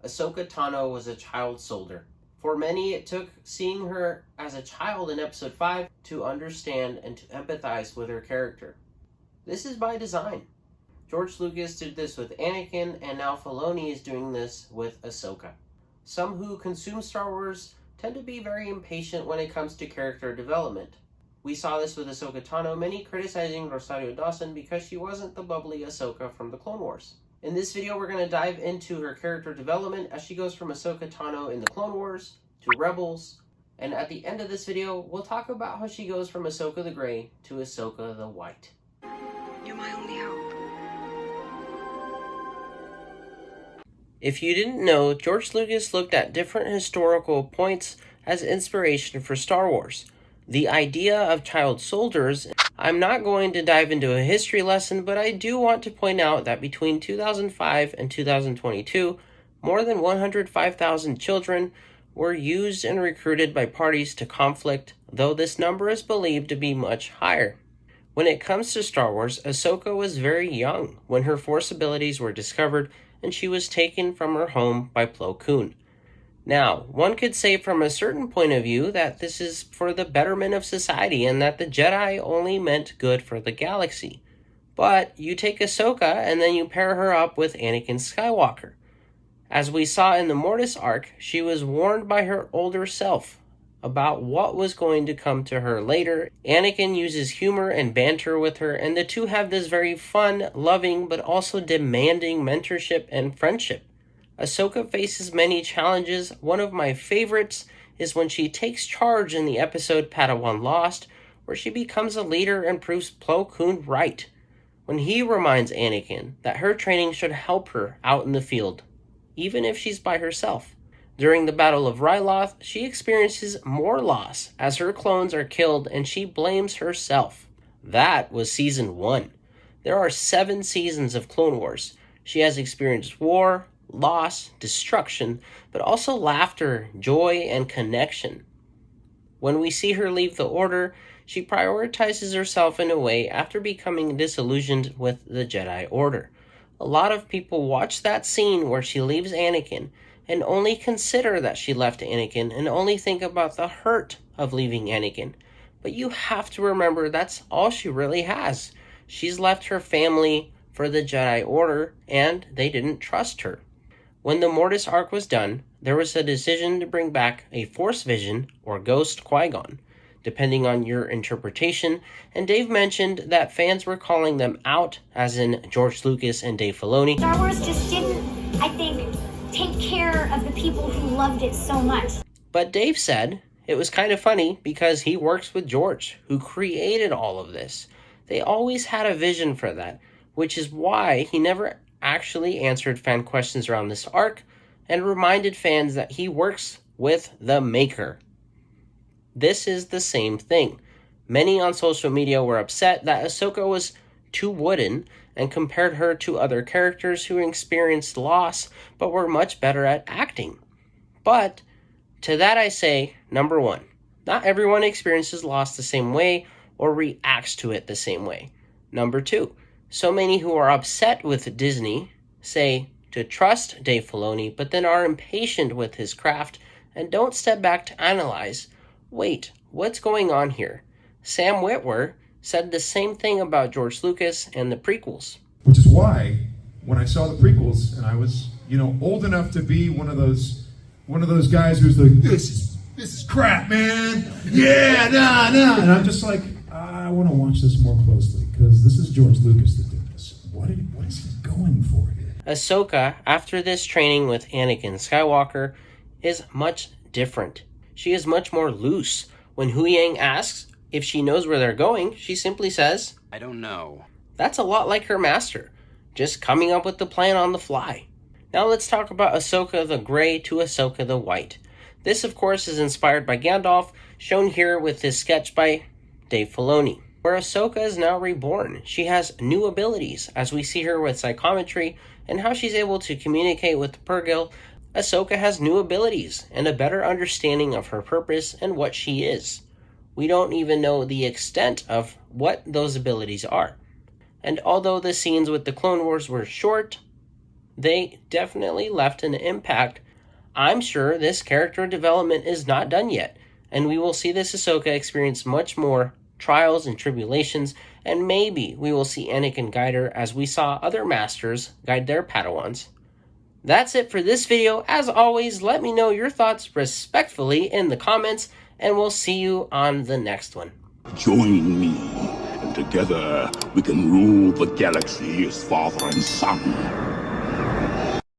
Ahsoka Tano was a child soldier. For many, it took seeing her as a child in Episode 5 to understand and to empathize with her character. This is by design. George Lucas did this with Anakin, and now Filoni is doing this with Ahsoka. Some who consume Star Wars tend to be very impatient when it comes to character development. We saw this with Ahsoka Tano, many criticizing Rosario Dawson because she wasn't the bubbly Ahsoka from the Clone Wars. In this video, we're going to dive into her character development as she goes from Ahsoka Tano in the Clone Wars to Rebels, and at the end of this video, we'll talk about how she goes from Ahsoka the Grey to Ahsoka the White. You're my only hope. If you didn't know, George Lucas looked at different historical points as inspiration for Star Wars. The idea of child soldiers, I'm not going to dive into a history lesson, but I do want to point out that between 2005 and 2022, more than 105,000 children were used and recruited by parties to conflict, though this number is believed to be much higher. When it comes to Star Wars, Ahsoka was very young when her Force abilities were discovered and she was taken from her home by Plo Koon. Now, one could say from a certain point of view that this is for the betterment of society and that the Jedi only meant good for the galaxy. But you take Ahsoka and then you pair her up with Anakin Skywalker. As we saw in the Mortis arc, she was warned by her older self about what was going to come to her later. Anakin uses humor and banter with her, and the two have this very fun, loving, but also demanding mentorship and friendship. Ahsoka faces many challenges. One of my favorites is when she takes charge in the episode Padawan Lost, where she becomes a leader and proves Plo Koon right, when he reminds Anakin that her training should help her out in the field, even if she's by herself. During the Battle of Ryloth, she experiences more loss as her clones are killed and she blames herself. That was Season 1. There are 7 seasons of Clone Wars. She has experienced war, loss, destruction, but also laughter, joy, and connection. When we see her leave the Order, she prioritizes herself in a way after becoming disillusioned with the Jedi Order. A lot of people watch that scene where she leaves Anakin and only consider that she left Anakin and only think about the hurt of leaving Anakin. But you have to remember that's all she really has. She's left her family for the Jedi Order, and they didn't trust her. When the Mortis arc was done, there was a decision to bring back a Force Vision or Ghost Qui-Gon, depending on your interpretation, and Dave mentioned that fans were calling them out, as in George Lucas and Dave Filoni. Star Wars just didn't, I think, take care of the people who loved it so much. But Dave said it was kind of funny because he works with George, who created all of this. They always had a vision for that, which is why he never actually answered fan questions around this arc and reminded fans that he works with the maker. This is the same thing. Many on social media were upset that Ahsoka was too wooden and compared her to other characters who experienced loss but were much better at acting. But to that I say, number 1, not everyone experiences loss the same way or reacts to it the same way. Number 2, so many who are upset with Disney say to trust Dave Filoni, but then are impatient with his craft and don't step back to analyze, wait, what's going on here? Sam Witwer said the same thing about George Lucas and the prequels. Which is why, when I saw the prequels, and I was, old enough to be one of those guys who's like, this is crap, man. Yeah, nah. And I'm just like, I want to watch this more closely because this is George Lucas that did this. What is he going for here? Ahsoka, after this training with Anakin Skywalker, is much different. She is much more loose. When Huyang asks if she knows where they're going, she simply says, I don't know. That's a lot like her master, just coming up with the plan on the fly. Now let's talk about Ahsoka the Grey to Ahsoka the White. This, of course, is inspired by Gandalf, shown here with this sketch by Dave Filoni, where Ahsoka is now reborn. She has new abilities, as we see her with psychometry and how she's able to communicate with the Purrgil. Ahsoka has new abilities and a better understanding of her purpose and what she is. We don't even know the extent of what those abilities are. And although the scenes with the Clone Wars were short, they definitely left an impact. I'm sure this character development is not done yet, and we will see this Ahsoka experience much more trials and tribulations, and maybe we will see Anakin guide her as we saw other masters guide their Padawans. That's it for this video. As always, let me know your thoughts respectfully in the comments, and we'll see you on the next one. Join me, and together we can rule the galaxy as father and son.